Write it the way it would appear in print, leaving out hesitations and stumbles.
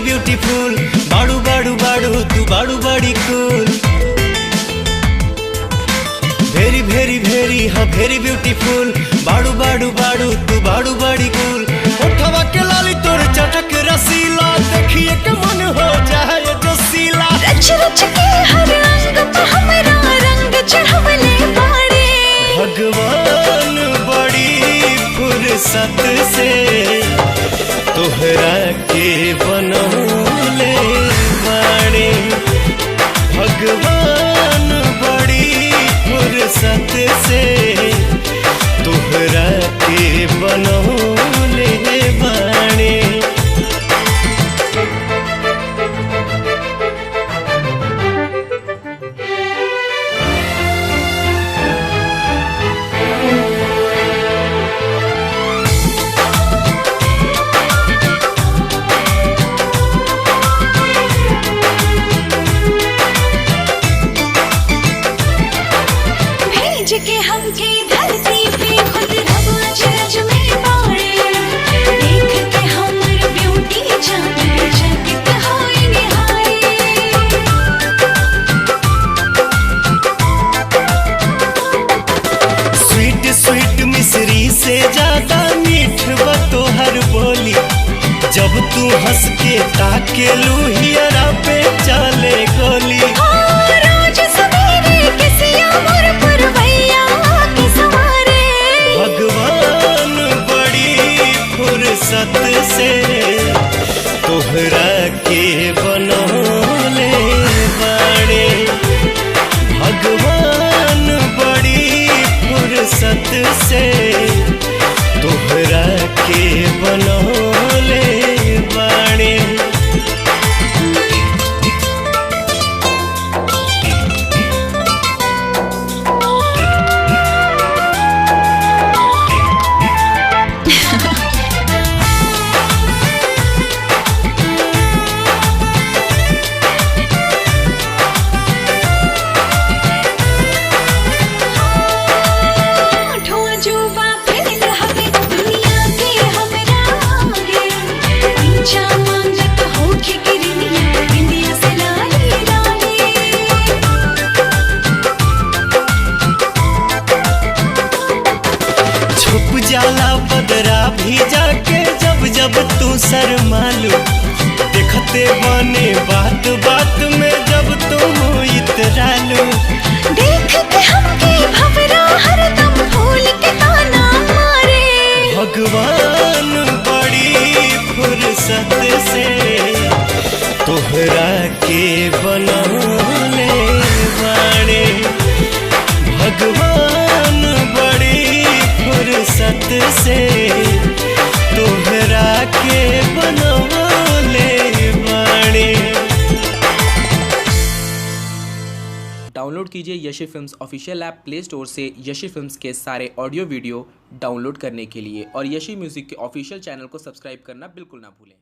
Beautiful बाड़ू बाड़ू बाड़ू तू बाड़ू बड़ी कूल। वेरी वेरी वेरी हाँ वेरी ब्यूटीफुल बाड़ू बाड़ू बाड़ू तू बाड़ू बड़ी कूल। उठवा के लाली तोर चटक रसीला देखिए के मन हो जाए जोशीला। रच रच के हर अंग पे हमरा रंग चढ़वले बाड़े। भगवान बड़ी फुर्सत से तोहरा के बनौले बाड़े। भगवान बड़ी फुर्सत से तोहरा के बनौले बाड़े। के हमके धरती पे खुद रब अजरज में बाड़े। देख के हमर ब्यूटी जाने चकित होए निहारे। स्वीट स्वीट मिश्री से ज्यादा मीठ बा तोहर बोली। जब तू हंस के ताके लुहियरा पे चले गोली। रोज सवेरे किसिया मोर पुरवैया के सवारे। भगवान बड़ी फुर्सत से तोहरा के बनौले बाड़े। भगवान बड़ी फुर्सत से तोहरा के बनौले बाड़े। जाला बदरा भी जाके जब जब तू शर्मालू। देखते बने बात बात में जब तुम इतरालू। देख के हमके भवरा हरदम फूल के ताना मारे। भगवान बड़ी फुर्सत से तोहरा के बनौले बाड़े। भगवान बड़ी फुर्सत से तोहरा के बनौले बाड़े। डाउनलोड कीजिए Yeshi films official app play store से यशी फिल्म्स के सारे ऑडियो वीडियो डाउनलोड करने के लिए और यशी म्यूजिक के ऑफिशियल चैनल को सब्सक्राइब करना बिल्कुल ना भूलें।